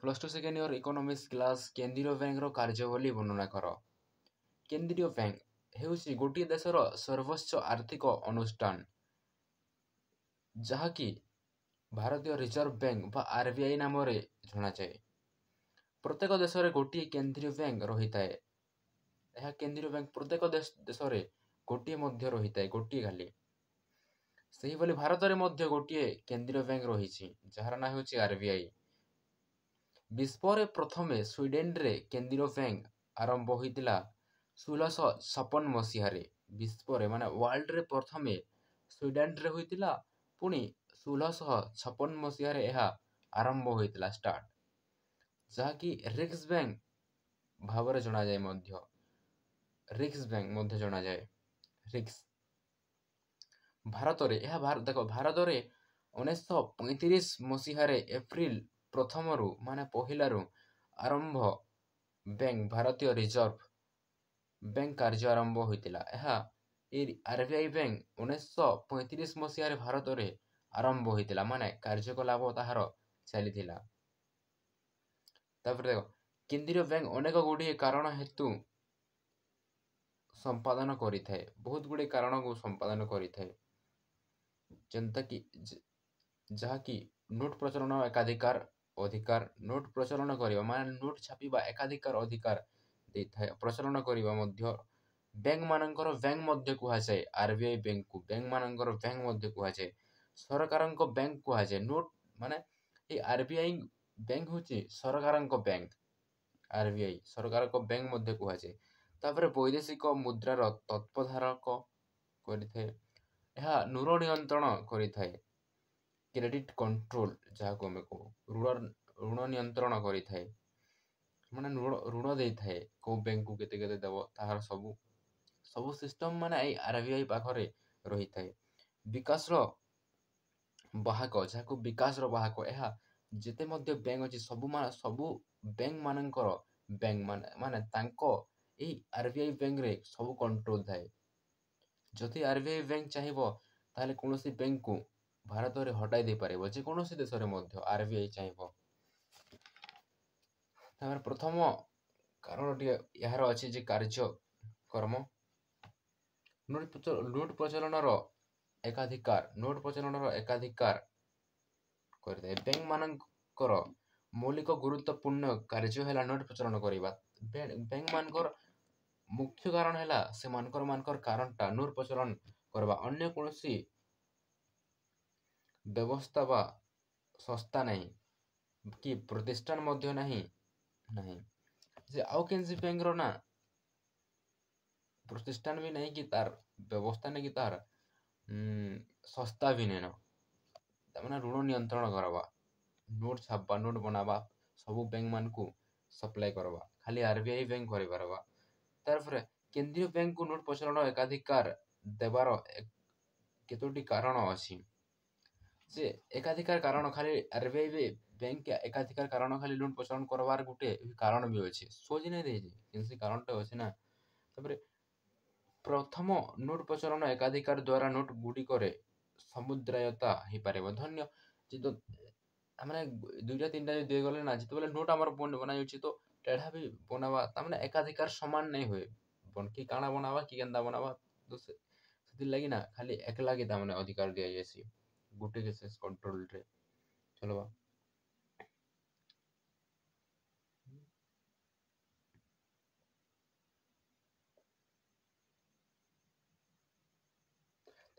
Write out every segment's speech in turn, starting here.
Plus two second year economics class केंद्रीय bank कार्यावली वर्णना कर। केंद्रीय बैंक हेउछि गोटे देशर सर्वोच्च आर्थिक अनुष्ठान जहाँकि भारतीय रिजर्व बैंक बा आरबीआई नाम जना जाए। प्रत्येक देश में गोटे केंद्रीय बैंक रही है। यह केंद्रीय बैंक प्रत्येक देश में गोटे रही है, गोटे खाली। से ही भारत में गोटे केंद्रीय बैंक रही जार ना होची आरबीआई। विश्व प्रथम स्वीडेन रे केंद्रीय बैंक आरंभ होता 1656 मसीह। विश्व माने वर्ल्ड रे प्रथम स्वीडेन रे होता, पुणी 1656 मसीह यह आरंभ होता स्टार्ट, जहाँकि रिक्स बैंक भाव जना जाए। रिक्स बैंक जना जाए। रिक्स भारत रे देख भारत रे 1935 मसीह एप्रिल प्रथम रु माने पहिलारू आरंभ बैंक भारतीय रिजर्व बैंक कार्य आरंभ होता। आरबीआई बैंक 1935 मसीह भारत रे आरंभ होता, माने कार्यकलाप ताहार चली। देख केंद्रीय बैंक अनेक गुड़िए कारण हेतु संपादन करिथाए, बहुत गुड़े कारण को संपादन करिथाए, जनता की जहाँकि नोट प्रचलन एकाधिकार अधिकार। नोट प्रचलन करिबा माने नोट छापिबा एकाधिकार अधिकार देथाए। प्रचलन करिबा मध्य बैंक मानकर बैंक मध्य कुहा जाए। आरबीआई बैंक को बैंक मानकर बैंक मध्य कुहा जाए। सरकारक बैंक कुहा जाए। नोट माने ए आरबीआई बैंक होची सरकारक बैंक। आरबीआई सरकार को बैंक मध्य कुहा जाए। तापर वैदेशिक मुद्रार तत्वधारक करिथाए। यह ऋण नियंत्रण करिथाए। क्रेडिट कंट्रोल जहाँ को हमें ऋण नियंत्रण करिथाए, माने ऋण देथाए को बैंक को केते केते देबो ताहार सबु सिस्टम माने आई आरबीआई पाखरे रही थाए। विकास रो बाहक जहाँ को विकास रो बाहक यह जेते मध्य बैंक अछि सबु बैंक मानकर बैंक माने तांको एही आरबीआई बैंक रे सबु कंट्रोल थाए। जदि आरबीआई बैंक चाहिबो ताहले कोनोसी बैंक को भारत रे हटाई दे पारिबो, जे कोनोसी देश रे मध्य आरबीआई चाहिबो। तापर प्रथम कारण यार अछि जे कार्य कर्म नोट प्रचलन एकाधिकार करदे। बैंक मानकर मौलिक गुरुत्वपूर्ण कार्य है नोट प्रचलन करवा। बैंक मानकर मुख्य कारण है से मानकर कारणटा नोट प्रचलन करवा। अन्य कोनोसी व्यवस्था बा संस्था नहीं कि प्रतिष्ठान मध्य नहीं जे आउ केनसी बैंक रो ना प्रतिष्ठान भी नहीं कि तार व्यवस्था नहीं कि तार संस्था भी नहीं ना ऋण नियंत्रण करवा, नोट छापा, नोट बनावा, सबू बैंक मान को सप्लाई करवा, खाली आरबीआई बैंक करि पारबा। तारपर केंद्रीय बैंक को नोट प्रचलन एकाधिकार देवार केतोटी कारण अछि। जे एकाधिकार कारण खाली आरबीआई बैंक एकाधिकार कारण खाली नोट प्रचलन करवार गुटे कारण भी अछि। सोची नहीं देछि किनसी कारणटा अछि ना। तापर प्रथम नोट प्रचलन एकाधिकार द्वारा नोट गुड़िकरे समुद्रायता हो पारे। धन्य जो मैंने दुईटा तीन दे गले ना जिते नोट आमर बना जाउछि तो टेढ़ा भी बनावा तामाने एकाधिकार समान नहीं हुए। कि काଣା बनावा कि केनता बनावा तो से लगी ना खाली एक लागी तामाने अधिकार दिया जायसी गुटे के से कंट्रोल रे चलवा।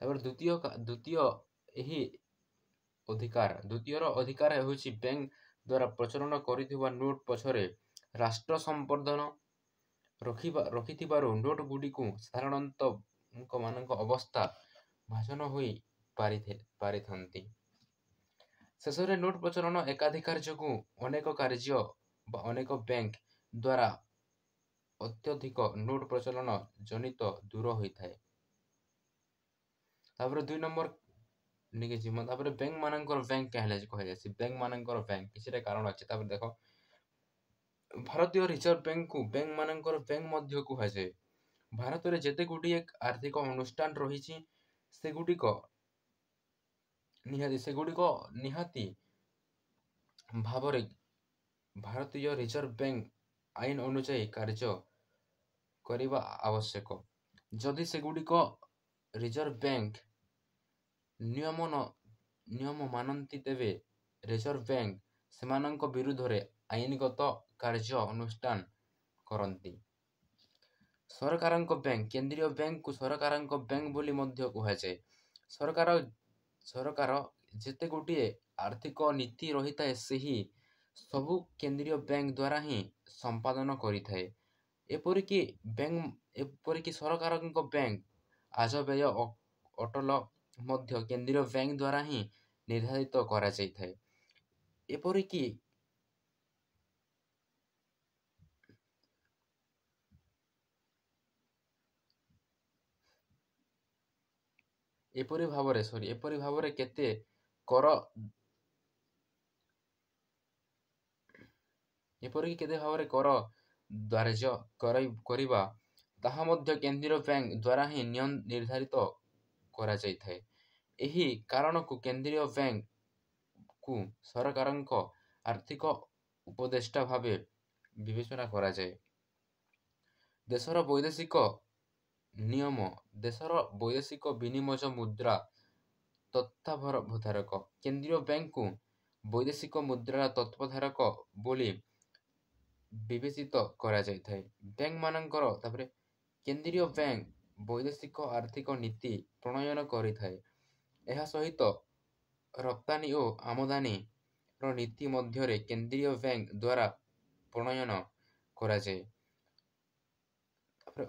तापर द्वितीय यही अधिकार होछि बैंक द्वारा प्रचलन करिथिबा नोट पछरे राष्ट्र संवर्धन रखिथिबारो नोट गुडी को साधारणतः मानक अवस्था भाषण होई पारिथंती। शेषरे नोट प्रचलन एकाधिकार जोगु अनेक कार्य बा अनेक बैंक द्वारा अत्यधिक नोट प्रचलन जनित दूर होइथाए। तापर 2 नंबर निके जिम तापर बैंक मानकर बैंक कहले कह जायसी बैंक मानकर बैंक किछरे कारण अछि। तापर देखो भारतीय रिजर्व बैंक को बैंक मानकर बैंक मध्य कुहा जाए। भारत रे जेते गुडी एक आर्थिक अनुष्ठान रहिछि सेगुडी निहाती भावरे ଭାରତୀୟ ରିଜର୍ଭ ବ୍ୟାଙ୍କ ଆଇନ ଅନୁଯାୟୀ କାର୍ଯ୍ୟ କରିବା ଆବଶ୍ୟକ। ଯଦି ସେଗୁଡ଼ିକ ରିଜର୍ଭ ବ୍ୟାଙ୍କ ନିୟମ ମାନନ୍ତି ତେବେ ରିଜର୍ଭ ବ୍ୟାଙ୍କ ସେମାନଙ୍କ ବିରୁଦ୍ଧରେ ଆଇନଗତ କାର୍ଯ୍ୟ ଅନୁଷ୍ଠାନ କରନ୍ତି। ସରକାରଙ୍କ ବ୍ୟାଙ୍କ କେନ୍ଦ୍ରୀୟ ବ୍ୟାଙ୍କକୁ ସରକାରଙ୍କ ବ୍ୟାଙ୍କ ବୋଲି ମଧ୍ୟ କୁହାଯାଏ। ସରକାର ଯେତେ ଗୋଟିଏ ଆର୍ଥିକ ନୀତି ରହିଥାଏ ସେହି ସବୁ କେନ୍ଦ୍ରୀୟ ବ୍ୟାଙ୍କ ଦ୍ୱାରା ହିଁ ସମ୍ପାଦନ କରିଥାଏ। ଏପରିକି ସରକାରଙ୍କ ବ୍ୟାଙ୍କ ଆୟବ୍ୟୟ ଅଟଲ ମଧ୍ୟ କେନ୍ଦ୍ରୀୟ ବ୍ୟାଙ୍କ ଦ୍ୱାରା ହିଁ ନିର୍ଦ୍ଧାରିତ କରାଯାଇଥାଏ। ଏପରି ଭାବରେ କେତେ କର ଧାର୍ଯ୍ୟ କରିବା ତାହା ମଧ୍ୟ କେନ୍ଦ୍ରୀୟ ବ୍ୟାଙ୍କ ଦ୍ୱାରା ହିଁ ନିର୍ଦ୍ଧାରିତ କରାଯାଇଥାଏ। ଏହି କାରଣକୁ କେନ୍ଦ୍ରୀୟ ବ୍ୟାଙ୍କକୁ ସରକାରଙ୍କ ଆର୍ଥିକ ଉପଦେଷ୍ଟା ଭାବେ ବିବେଚନା କରାଯାଏ। ଦେଶର ବୈଦେଶିକ ନିୟମ ଦେଶର ବୈଦେଶିକ ବିନିମୟ ମୁଦ୍ରା ତତ୍ତ୍ୱାବଧାରକ କେନ୍ଦ୍ରୀୟ ବ୍ୟାଙ୍କକୁ ବୈଦେଶିକ ମୁଦ୍ରାର ତତ୍ତ୍ୱାବଧାରକ ବୋଲି ବିବେଚିତ କରାଯାଇଥାଏ। କେନ୍ଦ୍ରୀୟ ବ୍ୟାଙ୍କ ବୈଦେଶିକ ଆର୍ଥିକ ନୀତି ପ୍ରଣୟନ କରିଥାଏ। ଏହା ସହିତ ରପ୍ତାନି ଓ ଆମଦାନିର ନୀତି ମଧ୍ୟରେ କେନ୍ଦ୍ରୀୟ ବ୍ୟାଙ୍କ ଦ୍ୱାରା ପ୍ରଣୟନ କରାଯାଏ।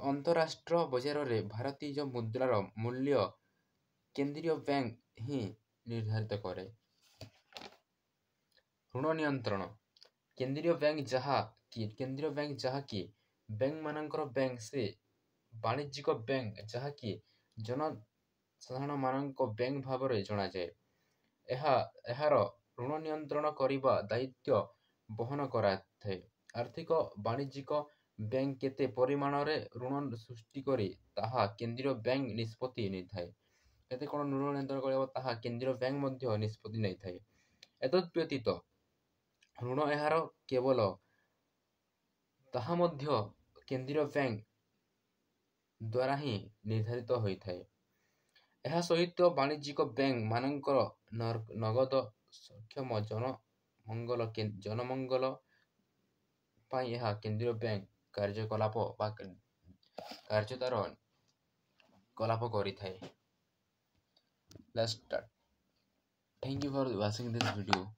ଅନ୍ତରାଷ୍ଟ୍ରୀୟ ବଜାରରେ ଭାରତୀୟ ମୁଦ୍ରାର ମୂଲ୍ୟ କେନ୍ଦ୍ରୀୟ ବ୍ୟାଙ୍କ ହିଁ ନିର୍ଦ୍ଧାରିତ କରେ। ଋଣ ନିୟନ୍ତ୍ରଣ କେନ୍ଦ୍ରୀୟ ବ୍ୟାଙ୍କ ଯାହାକି ବ୍ୟାଙ୍କମାନଙ୍କର ବ୍ୟାଙ୍କ ସେ ବାଣିଜ୍ୟିକ ବ୍ୟାଙ୍କ ଯାହାକି ଜନସାଧାରଣମାନଙ୍କ ବ୍ୟାଙ୍କ ଭାବରେ ଜଣାଯାଏ। ଏହାର ଋଣ ନିୟନ୍ତ୍ରଣ କରିବା ଦାୟିତ୍ୱ ବହନ କରିଥାଏ। ଆର୍ଥିକ ବାଣିଜ୍ୟିକ ବ୍ୟାଙ୍କ କେତେ ପରିମାଣରେ ଋଣ ସୃଷ୍ଟି କରି ତାହା କେନ୍ଦ୍ରୀୟ ବ୍ୟାଙ୍କ ନିଷ୍ପତ୍ତି ନେଇଥାଏ। କେତେ କ'ଣ ଋଣ ନିୟନ୍ତ୍ରଣ କରିବ ତାହା କେନ୍ଦ୍ରୀୟ ବ୍ୟାଙ୍କ ମଧ୍ୟ ନିଷ୍ପତ୍ତି ନେଇଥାଏ। ଏତଦ୍‌ବ୍ୟତୀତ ଋଣ ଏହାର କେବଳ ତାହା ମଧ୍ୟ କେନ୍ଦ୍ରୀୟ ବ୍ୟାଙ୍କ ଦ୍ୱାରା ହିଁ ନିର୍ଦ୍ଧାରିତ ହୋଇଥାଏ। ଏହା ସହିତ ବାଣିଜ୍ୟିକ ବ୍ୟାଙ୍କ ମାନଙ୍କର ନଗଦ ସକ୍ଷମ ଜନମଙ୍ଗଳ ପାଇଁ ଏହା କେନ୍ଦ୍ରୀୟ ବ୍ୟାଙ୍କ କାର୍ଯ୍ୟତାର କଳାପ କରିଥାଏ। Let's start. Thank you for watching this video.